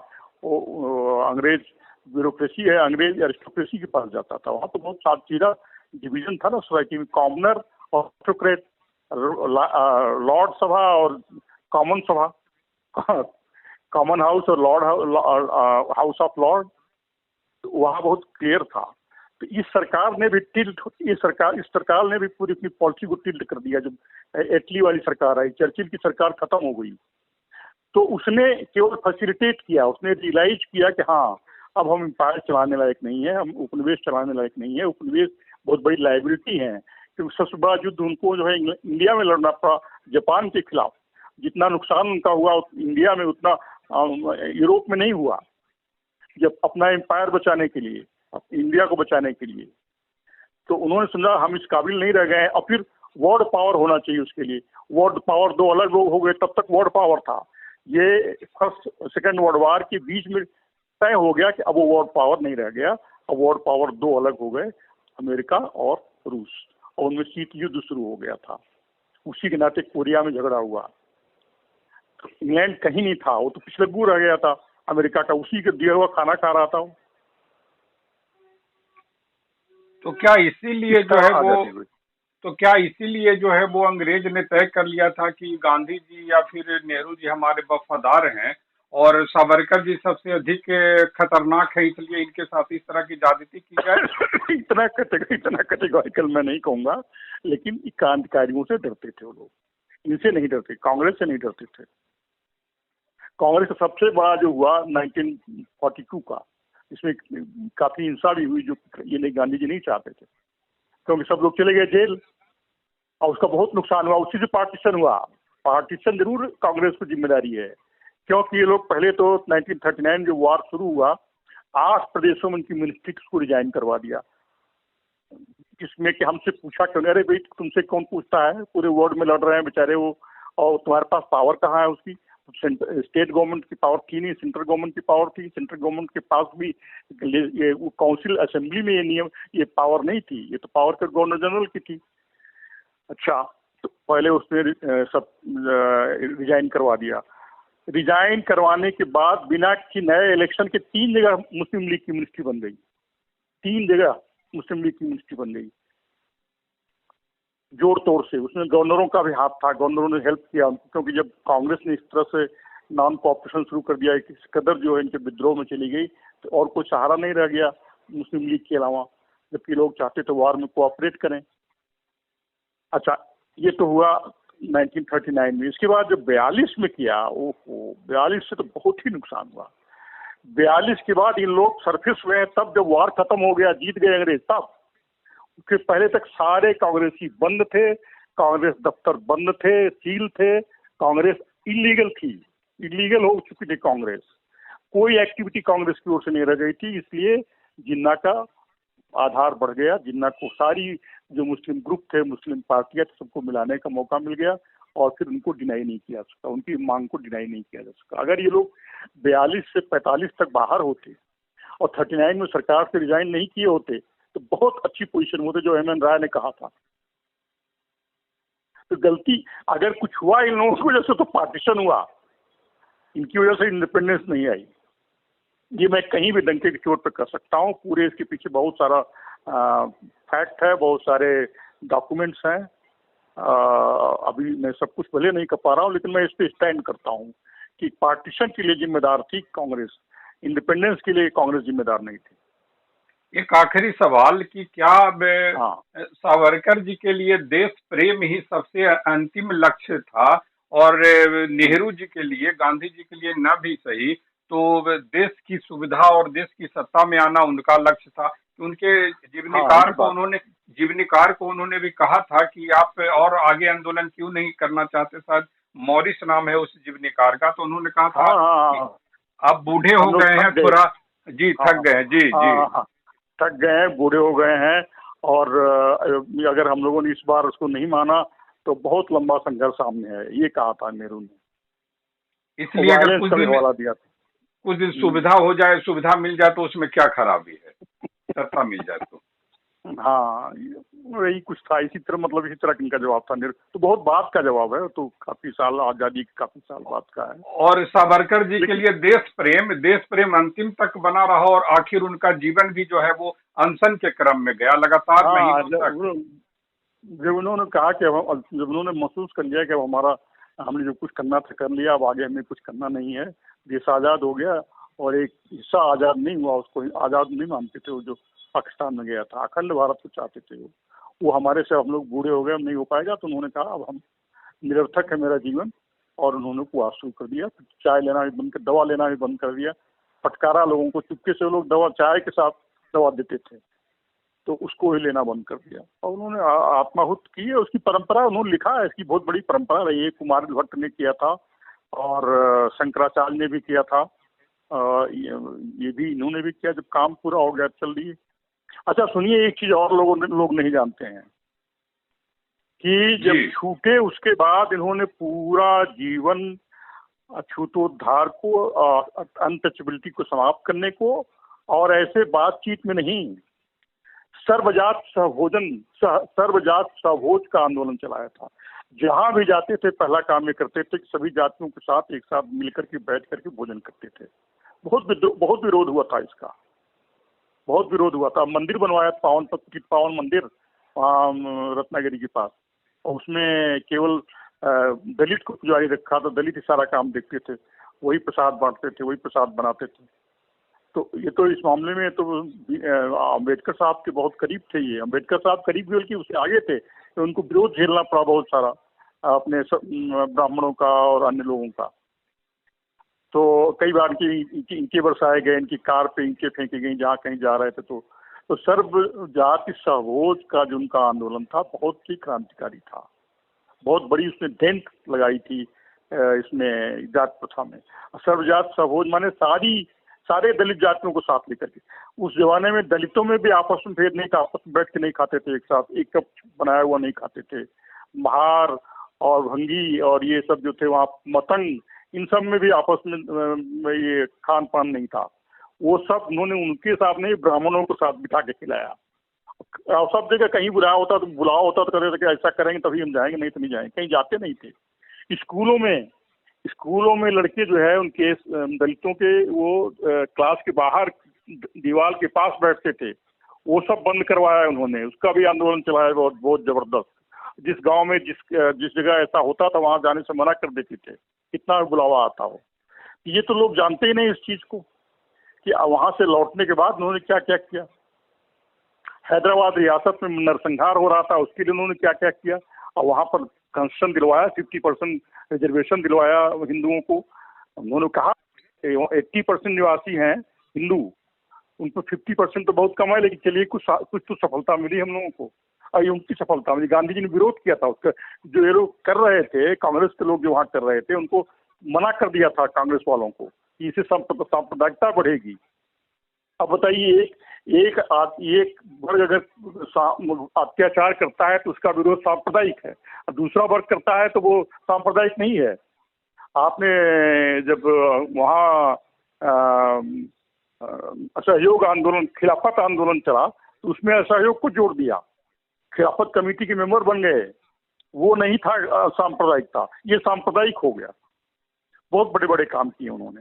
वो अंग्रेज ब्यूरोक्रेसी है, अंग्रेज एरिस्टोक्रेसी के पास जाता था। वहाँ तो बहुत सारा डिवीजन था ना सोसाइटी में, कॉमनर और एरिस्टोक्रेट, लॉर्ड सभा और कॉमन सभा, कॉमन हाउस और लॉर्ड हाउस ऑफ लॉर्ड, वहाँ बहुत क्लियर था। तो इस सरकार ने भी इस सरकार ने भी पूरी अपनी पॉलिसी को टिल्ट कर दिया। जब एटली वाली सरकार आई, चर्चिल की सरकार खत्म हो गई, तो उसने केवल फैसिलिटेट किया, उसने रियलाइज किया कि हाँ अब हम एम्पायर चलाने लायक नहीं है, हम उपनिवेश चलाने लायक नहीं है, उपनिवेश बहुत बड़ी लाइबिलिटी है। क्योंकि सबसे बड़ा युद्ध उनको जो है इंडिया में लड़ना पड़ा जापान के खिलाफ। जितना नुकसान उनका हुआ इंडिया में उतना यूरोप में नहीं हुआ। जब अपना एम्पायर बचाने के लिए, इंडिया को बचाने के लिए, तो उन्होंने समझा हम इस काबिल नहीं रह गए हैं, और फिर वर्ल्ड पावर होना चाहिए उसके लिए। वर्ल्ड पावर दो अलग लोग हो गए, तब तक वर्ल्ड पावर था। ये फर्स्ट सेकेंड वर्ल्ड वॉर के बीच में तय हो गया कि अब वो वर्ल्ड पावर नहीं रह गया, अब वर्ल्ड पावर दो अलग हो गए, अमेरिका और रूस, और उनमें शीत युद्ध शुरू हो गया था। उसी के नाते कोरिया में झगड़ा हुआ। तो इंग्लैंड कहीं नहीं था, वो तो पिछले गू रह गया था अमेरिका का, उसी के दिया हुआ खाना खा रहा था। तो क्या इसीलिए जो है वो अंग्रेज ने तय कर लिया था कि गांधी जी या फिर नेहरू जी हमारे वफादार हैं और सावरकर जी सबसे अधिक खतरनाक है, इसलिए इनके साथ इस तरह की ज्यादती की जाए? इतना कैटेगोरिकल मैं नहीं कहूंगा, लेकिन क्रांतिकारियों से डरते थे वो लोग, इनसे नहीं डरते, कांग्रेस से नहीं डरते थे। कांग्रेस का सबसे बड़ा जो हुआ 1942 का, इसमें काफी हिंसा भी हुई, जो ये नहीं गांधी जी नहीं चाहते थे, क्योंकि सब लोग चले गए जेल, और उसका बहुत नुकसान हुआ। उसी से पार्टीशन हुआ। पार्टीशन जरूर कांग्रेस को जिम्मेदारी है, क्योंकि ये लोग पहले तो 1939 जो वार शुरू हुआ, 8 प्रदेशों में उनकी मिनिस्ट्री को रिजाइन करवा दिया, जिसमें कि हमसे पूछा क्यों, अरे भाई तुमसे कौन पूछता है, पूरे वर्ल्ड में लड़ रहे हैं बेचारे वो, और तुम्हारे पास पावर कहाँ है उसकी। स्टेट गवर्नमेंट की पावर थी नहीं, सेंट्रल गवर्नमेंट की पावर थी। सेंट्रल गवर्नमेंट के पास भी ये काउंसिल असेंबली में ये नियम, ये पावर नहीं थी, ये तो पावर तो गवर्नर जनरल की थी। अच्छा, तो पहले उसने सब रिजाइन करवा दिया। रिजाइन करवाने के बाद बिना कि नए इलेक्शन के 3 जगह मुस्लिम लीग की मिनिस्ट्री बन गई, 3 जगह मुस्लिम लीग की मिनिस्ट्री बन गई जोड़ तोड़ से। उसमें गवर्नरों का भी हाथ था, गवर्नरों ने हेल्प किया, क्योंकि जब कांग्रेस ने इस तरह से नॉन कोऑपरेशन शुरू कर दिया, इस कदर जो है इनके विद्रोह में चली गई, तो और कोई सहारा नहीं रह गया मुस्लिम लीग के अलावा, जबकि लोग चाहते थे वार में कोऑपरेट करें। अच्छा, ये तो हुआ 1939 में। इसके बाद जब 42 में किया, ओहो 42 से तो बहुत ही नुकसान हुआ। 42 के बाद इन लोग सरफेस में, तब जब वार खत्म हो गया, जीत गए अंग्रेज, तब के पहले तक सारे कांग्रेसी बंद थे, कांग्रेस दफ्तर बंद थे, सील थे, कांग्रेस इलीगल थी, इलीगल हो चुकी थी कांग्रेस, कोई एक्टिविटी कांग्रेस की ओर से नहीं रह गई थी। इसलिए जिन्ना का आधार बढ़ गया, जिन्ना को सारी जो मुस्लिम ग्रुप थे, मुस्लिम पार्टियां थे, सबको मिलाने का मौका मिल गया, और फिर उनको डिनाई नहीं किया सका, उनकी मांग को डिनाई नहीं किया जा सका। अगर ये लोग 42 से 45 तक बाहर होते और 39 में सरकार से रिजाइन नहीं किए होते, तो बहुत अच्छी पोजीशन होते, जो एम एन राय ने कहा था। तो गलती अगर कुछ हुआ इन लोगों की वजह से, तो पार्टीशन हुआ, इनकी वजह से इंडिपेंडेंस नहीं आई। ये मैं कहीं भी डंके की चोट पे कर सकता हूँ। पूरे इसके पीछे बहुत सारा फैक्ट है, बहुत सारे डॉक्यूमेंट्स हैं। अभी मैं सब कुछ भले नहीं कर पा रहा हूँ, लेकिन मैं इस पे स्टैंड करता हूँ कि पार्टीशन के लिए जिम्मेदार थी कांग्रेस, इंडिपेंडेंस के लिए कांग्रेस जिम्मेदार नहीं थी। एक आखिरी सवाल कि क्या हाँ, सावरकर जी के लिए देश प्रेम ही सबसे अंतिम लक्ष्य था, और नेहरू जी के लिए, गांधी जी के लिए न भी सही तो देश की सुविधा और देश की सत्ता में आना उनका लक्ष्य था? कि उनके हाँ, ये बात जीवनीकार को उन्होंने भी कहा था कि आप और आगे आंदोलन क्यों नहीं करना चाहते, शायद मॉरिस नाम है उस जीवनीकार का, तो उन्होंने कहा हाँ, था हाँ, कि हाँ, आप बूढ़े हो हम लोग गए हैं थक गए। थोड़ा। जी, हाँ, थक गए, जी हाँ, जी। हाँ, हाँ, थक गए हैं, बूढ़े हो गए हैं, और अगर हम लोगों ने इस बार उसको नहीं माना तो बहुत लंबा संघर्ष सामने है, ये कहा था नेहरू ने। इसलिए अगर वायलेंस का भी हवाला दिया था। कुछ दिन सुविधा हो जाए, सुविधा मिल जाए, तो उसमें क्या खराबी है, सत्ता मिल जाए तो। हाँ, वही कुछ था, इसी तरह, मतलब इसी तरह इनका जवाब था। तो बहुत बाद का जवाब है, तो काफी साल, आजादी के काफी साल बाद का है। और सावरकर जी के लिए देश प्रेम अंतिम तक बना रहा, और आखिर उनका जीवन भी जो है वो अनशन के क्रम में गया, लगातार हाँ, महीनों तक। जब उन्होंने कहा कि जब उन्होंने महसूस कर लिया कि अब हमारा, हमने जो कुछ करना था कर लिया, अब आगे हमें कुछ करना नहीं है, देश आज़ाद हो गया, और एक हिस्सा आज़ाद नहीं हुआ, उसको आज़ाद नहीं मानते थे वो, जो पाकिस्तान में गया था, अखंड भारत को चाहते थे वो हमारे से, हम लोग बूढ़े हो गए, अब नहीं हो पाएगा। तो उन्होंने कहा अब हम, निरर्थक है मेरा जीवन, और उन्होंने उपवास शुरू कर दिया, चाय लेना भी बंद कर, दवा लेना भी बंद कर दिया। फटकारा लोगों को, चुपके से लोग दवा, चाय के साथ दवा देते थे, तो उसको ही लेना बंद कर दिया, और उन्होंने आत्माहुति की है। उसकी परंपरा उन्होंने लिखा है, इसकी बहुत बड़ी परंपरा रही है। कुमार भट्ट ने किया था, और शंकराचार्य ने भी किया था, ये भी इन्होंने भी किया। जब काम पूरा हो गया, चल दिए। अच्छा सुनिए, एक चीज और लोग नहीं जानते हैं कि जब छूटे उसके बाद इन्होंने पूरा जीवन छूतोद्धार को, अनटचेबिलिटी को समाप्त करने को, और ऐसे बातचीत में नहीं, सर्वजात सहभोज का आंदोलन चलाया था। जहां भी जाते थे पहला काम ये करते थे कि सभी जातियों के साथ एक साथ मिलकर के बैठ करके भोजन करते थे। बहुत विरोध हुआ था इसका, बहुत विरोध हुआ था। मंदिर बनवाया, पावन मंदिर रत्नागिरी के पास, और उसमें केवल दलित को पुजारी रखा था, दलित ही सारा काम देखते थे, वही प्रसाद बांटते थे, वही प्रसाद बनाते थे। तो ये तो इस मामले में तो अम्बेडकर साहब के बहुत करीब थे। ये अम्बेडकर साहब करीब भी, बल्कि उससे आगे थे, तो उनको विरोध झेलना पड़ा बहुत सारा, अपने ब्राह्मणों का और अन्य लोगों का। तो कई बार इनके बरसाए गए, इनकी कार पे इनके फेंकी गई जहाँ कहीं जा रहे थे। तो सर्व जाति सहभोज का जो उनका आंदोलन था, बहुत ही क्रांतिकारी था, बहुत बड़ी उसने डेंट लगाई थी इसमें जात प्रथा में। सर्वजात सहभोज माने सारे दलित जातियों को साथ लेकर के। उस जमाने में दलितों में भी आपस में भेद नहीं था, आपस में बैठ के नहीं खाते थे एक साथ, एक कप बनाया हुआ नहीं खाते थे। महार और भंगी और ये सब जो थे वहाँ, मतंग, इन सब में भी आपस में ये खान पान नहीं था। वो सब उन्होंने उनके साथ नहीं, ब्राह्मणों को साथ बिठा के खिलाया। और सब जगह कहीं बुलाया होता तो कहते थे कि ऐसा करेंगे तभी हम जाएंगे, नहीं तो नहीं जाएंगे, कहीं जाते नहीं थे। स्कूलों में लड़के जो है उनके दलितों के वो क्लास के बाहर दीवार के पास बैठते थे, वो सब बंद करवाया उन्होंने। उसका भी आंदोलन चलाया बहुत बहुत जबरदस्त। जिस गांव में जिस जगह ऐसा होता था वहां जाने से मना कर देते थे, कितना बुलावा आता हो। ये तो लोग जानते ही नहीं इस चीज को कि वहां से लौटने के बाद उन्होंने क्या क्या किया। हैदराबाद रियासत में नरसंहार हो रहा था, उसके लिए उन्होंने क्या क्या किया, और वहां पर कंसेशन दिलवाया, 50% रिजर्वेशन दिलवाया हिंदुओं को। उन्होंने कहा 80% निवासी हैं हिंदू, उन पर 50% तो बहुत कम है, लेकिन चलिए कुछ तो सफलता मिली हम लोगों को। और ये उनकी सफलता मिली। गांधी जी ने विरोध किया था उसका, जो ये लोग कर रहे थे, कांग्रेस के लोग जो वहां कर रहे थे, उनको मना कर दिया था कांग्रेस वालों को कि इससे सांप्रदायिकता बढ़ेगी। अब बताइए, एक वर्ग अगर अत्याचार करता है तो उसका विरोध सांप्रदायिक है, और दूसरा वर्ग करता है तो वो सांप्रदायिक नहीं है। आपने जब वहाँ असहयोग आंदोलन, खिलाफत आंदोलन चला तो उसमें असहयोग को जोड़ दिया, खिलाफत कमेटी के मेंबर बन गए, वो नहीं था सांप्रदायिकता, ये सांप्रदायिक हो गया। बहुत बड़े बड़े काम किए उन्होंने।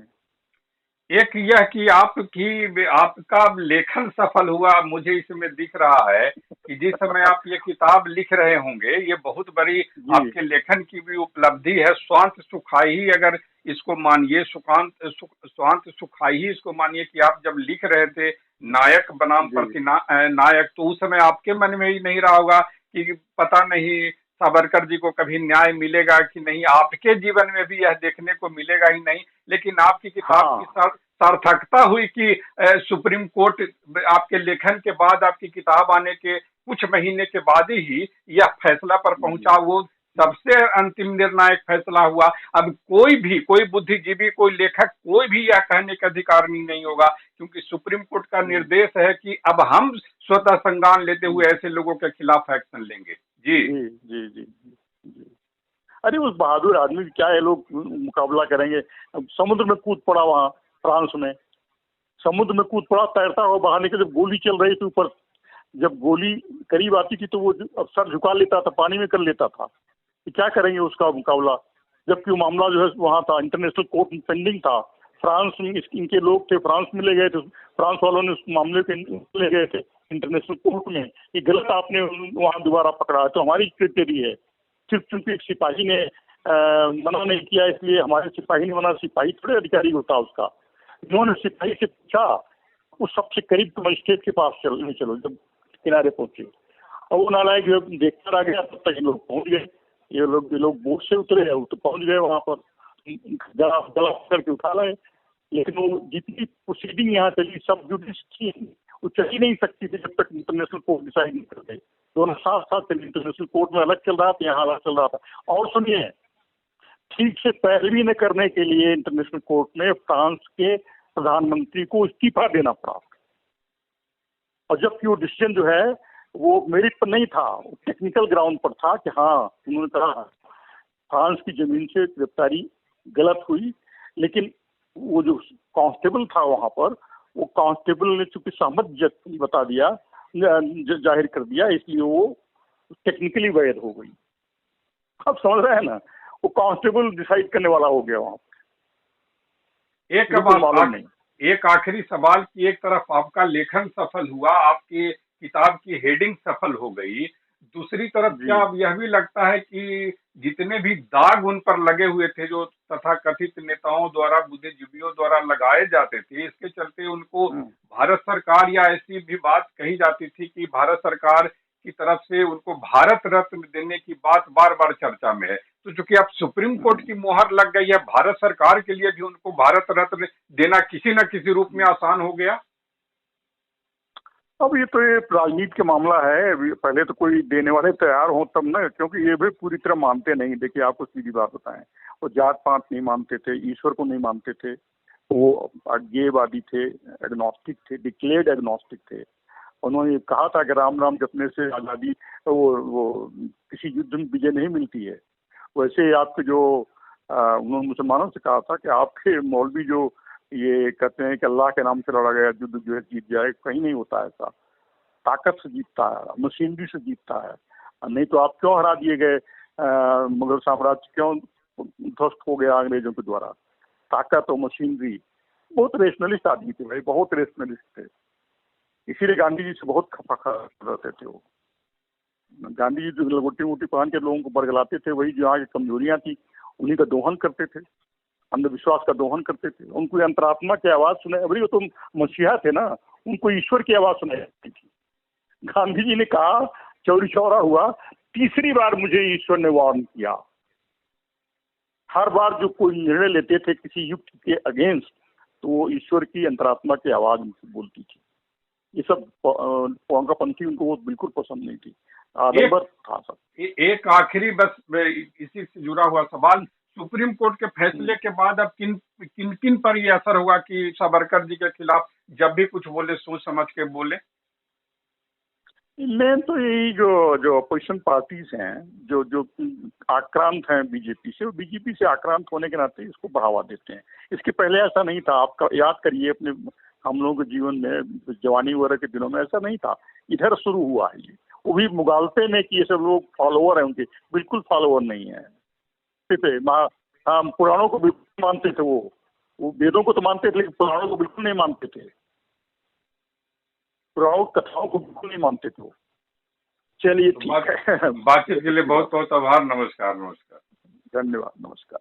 एक यह कि आपका लेखन सफल हुआ, मुझे इसमें दिख रहा है कि जिस समय आप ये किताब लिख रहे होंगे, ये बहुत बड़ी आपके लेखन की भी उपलब्धि है। स्वांत सुखाई ही अगर इसको मानिए, स्वांत सुखाई ही इसको मानिए कि आप जब लिख रहे थे नायक बनाम नायक, तो उस समय आपके मन में ही नहीं रहा होगा कि पता नहीं सावरकर जी को कभी न्याय मिलेगा कि नहीं, आपके जीवन में भी यह देखने को मिलेगा ही नहीं। लेकिन आपकी किताब की सार्थकता हुई कि सुप्रीम कोर्ट आपके लेखन के बाद, आपकी किताब आने के कुछ महीने के बाद ही यह फैसला पर पहुंचा। वो सबसे अंतिम निर्णायक फैसला हुआ। अब कोई बुद्धिजीवी, कोई लेखक, कोई भी यह कहने का अधिकारी नहीं होगा, क्योंकि सुप्रीम कोर्ट का निर्देश है कि अब हम स्वतः संज्ञान लेते हुए ऐसे लोगों के खिलाफ एक्शन लेंगे। जी जी जी जी जी। अरे उस बहादुर आदमी क्या है, लोग मुकाबला करेंगे। समुद्र में कूद पड़ा वहाँ फ्रांस में, समुद्र में कूद पड़ा, तैरता हुआ बाहर निकल, जब गोली चल रही थी ऊपर, जब गोली करीब आती थी तो वो सर झुका लेता था, पानी में कर लेता था। कि क्या करेंगे उसका मुकाबला, जबकि वो मामला जो है वहाँ था, इंटरनेशनल कोर्ट में पेंडिंग था। फ्रांस में इनके लोग थे, फ्रांस में ले गए थे, फ्रांस वालों ने उस मामले पे ले गए थे इंटरनेशनल कोर्ट में। ये गलत आपने वहाँ दोबारा पकड़ा है, तो हमारी क्रिटेरी है। सिर्फ क्योंकि एक सिपाही ने मना नहीं किया इसलिए हमारे सिपाही ने मना, सिपाही थोड़े अधिकारी होता उसका। इन्होंने सिपाही से पूछा, उस सबसे करीब मजिस्ट्रेट के पास चलो, जब किनारे पहुंचे और वो नालायक जो देखता रह गया, तब तक ये लोग पहुंच गए। ये लोग बोट से उतरे हैं, तो पहुंच गए वहां पर, गला करके उठा लाए। लेकिन वो जितनी प्रोसीडिंग यहाँ चली, सब जुडिस थी, वो चल ही नहीं सकती थी जब तक इंटरनेशनल कोर्ट डिसाइड नहीं कर गए। दोनों साथ साथ चले, इंटरनेशनल कोर्ट में अलग चल रहा था, यहाँ अलग चल रहा था। और सुनिए, ठीक से पैरवी न करने के लिए इंटरनेशनल कोर्ट में फ्रांस के प्रधानमंत्री को इस्तीफा देना पड़ा। और जबकि वो डिसीजन जो है वो मेरिट पर नहीं था, टेक्निकल ग्राउंड पर था कि हाँ, उन्होंने कहा फ्रांस की जमीन से गिरफ्तारी गलत हुई। लेकिन वो जो कांस्टेबल था वहां पर, वो कांस्टेबल ने चूंकि सहमत बता दिया, जाहिर कर दिया, इसलिए वो टेक्निकली वैध हो गई। आप समझ रहे हैं ना, वो कांस्टेबल डिसाइड करने वाला हो गया वहां पर। एक आखिरी सवाल की, एक तरफ आपका लेखन सफल हुआ, आपकी किताब की हेडिंग सफल हो गई, दूसरी तरफ क्या अब यह भी लगता है कि जितने भी दाग उन पर लगे हुए थे, जो तथाकथित नेताओं द्वारा, बुद्धिजीवियों द्वारा लगाए जाते थे, इसके चलते उनको भारत सरकार, या ऐसी भी बात कही जाती थी कि भारत सरकार की तरफ से उनको भारत रत्न देने की बात बार बार चर्चा में है। तो चूंकि अब सुप्रीम कोर्ट की मोहर लग गई है, भारत सरकार के लिए भी उनको भारत रत्न देना किसी न किसी रूप में आसान हो गया। अब ये तो ये राजनीति का मामला है, पहले तो कोई देने वाले तैयार हो तब ना, क्योंकि ये भी पूरी तरह मानते नहीं। देखिए आपको सीधी बात बताएं, वो जात पात नहीं मानते थे, ईश्वर को नहीं मानते थे, वो गेयवादी थे, एग्नोस्टिक थे, डिक्लेयर्ड एग्नोस्टिक थे। उन्होंने कहा था कि राम नाम जपने से आज़ादी वो किसी युद्ध में विजय नहीं मिलती है। वैसे आपके जो उन्होंने मुसलमानों से कहा था कि आपके मौलवी जो ये कहते हैं कि अल्लाह के नाम से लड़ा गया युद्ध जो है जीत जाए, कहीं नहीं होता ऐसा। ताकत से जीतता है, मशीनरी से जीतता है। नहीं तो आप क्यों हरा दिए गए, मुगल साम्राज्य क्यों ध्वस्त हो गया अंग्रेजों के द्वारा? ताकत और मशीनरी। बहुत रेशनलिस्ट आदमी थे भाई, बहुत रेशनलिस्ट थे। इसीलिए गांधी जी से बहुत खफा रहते थे वो। गांधी जी जो लंगोटी वोटी पहन के लोगों को बरगलाते थे, वही जो यहाँ की कमजोरियां थी उन्हीं का दोहन करते थे, अंधविश्वास का दोहन करते थे। उनको अंतरात्मा की आवाज सुनाई, अभी वो तो मसीहा थे ना, उनको ईश्वर की आवाज सुनाई जाती थी। गांधी जी ने कहा, चौरी चौरा हुआ, तीसरी बार मुझे ईश्वर ने वार्न किया। हर बार जो कोई निर्णय लेते थे किसी युक्त के अगेंस्ट, तो वो ईश्वर की अंतरात्मा की आवाज उनसे बोलती थी। ये सब पंथी उनको वो बिल्कुल पसंद नहीं थी। आडम्बर था सब। एक आखिरी बस इसी से जुड़ा हुआ सवाल, सुप्रीम कोर्ट के फैसले के बाद अब किन किन किन पर ये असर हुआ कि सावरकर जी के खिलाफ जब भी कुछ बोले सोच समझ के बोले? मेन तो यही जो अपोजिशन पार्टीज हैं, जो जो आक्रांत हैं बीजेपी से, वो बीजेपी से आक्रांत होने के नाते इसको बढ़ावा देते हैं। इसके पहले ऐसा नहीं था। आपका याद करिए अपने हम लोगों के जीवन में, जवानी वगैरह के दिनों में ऐसा नहीं था। इधर शुरू हुआ है ये, वो भी मुगालते में कि ये सब लोग फॉलोअर हैं उनके। बिल्कुल फॉलोअर नहीं है। हाँ, पुराणों को बिल्कुल मानते थे वो वेदों को तो मानते थे, लेकिन पुराणों को बिल्कुल नहीं मानते थे। पुराणों कथाओं को बिल्कुल नहीं मानते थे वो। चलिए ठीक है। बातचीत के लिए बहुत बहुत आभार। नमस्कार। धन्यवाद। नमस्कार।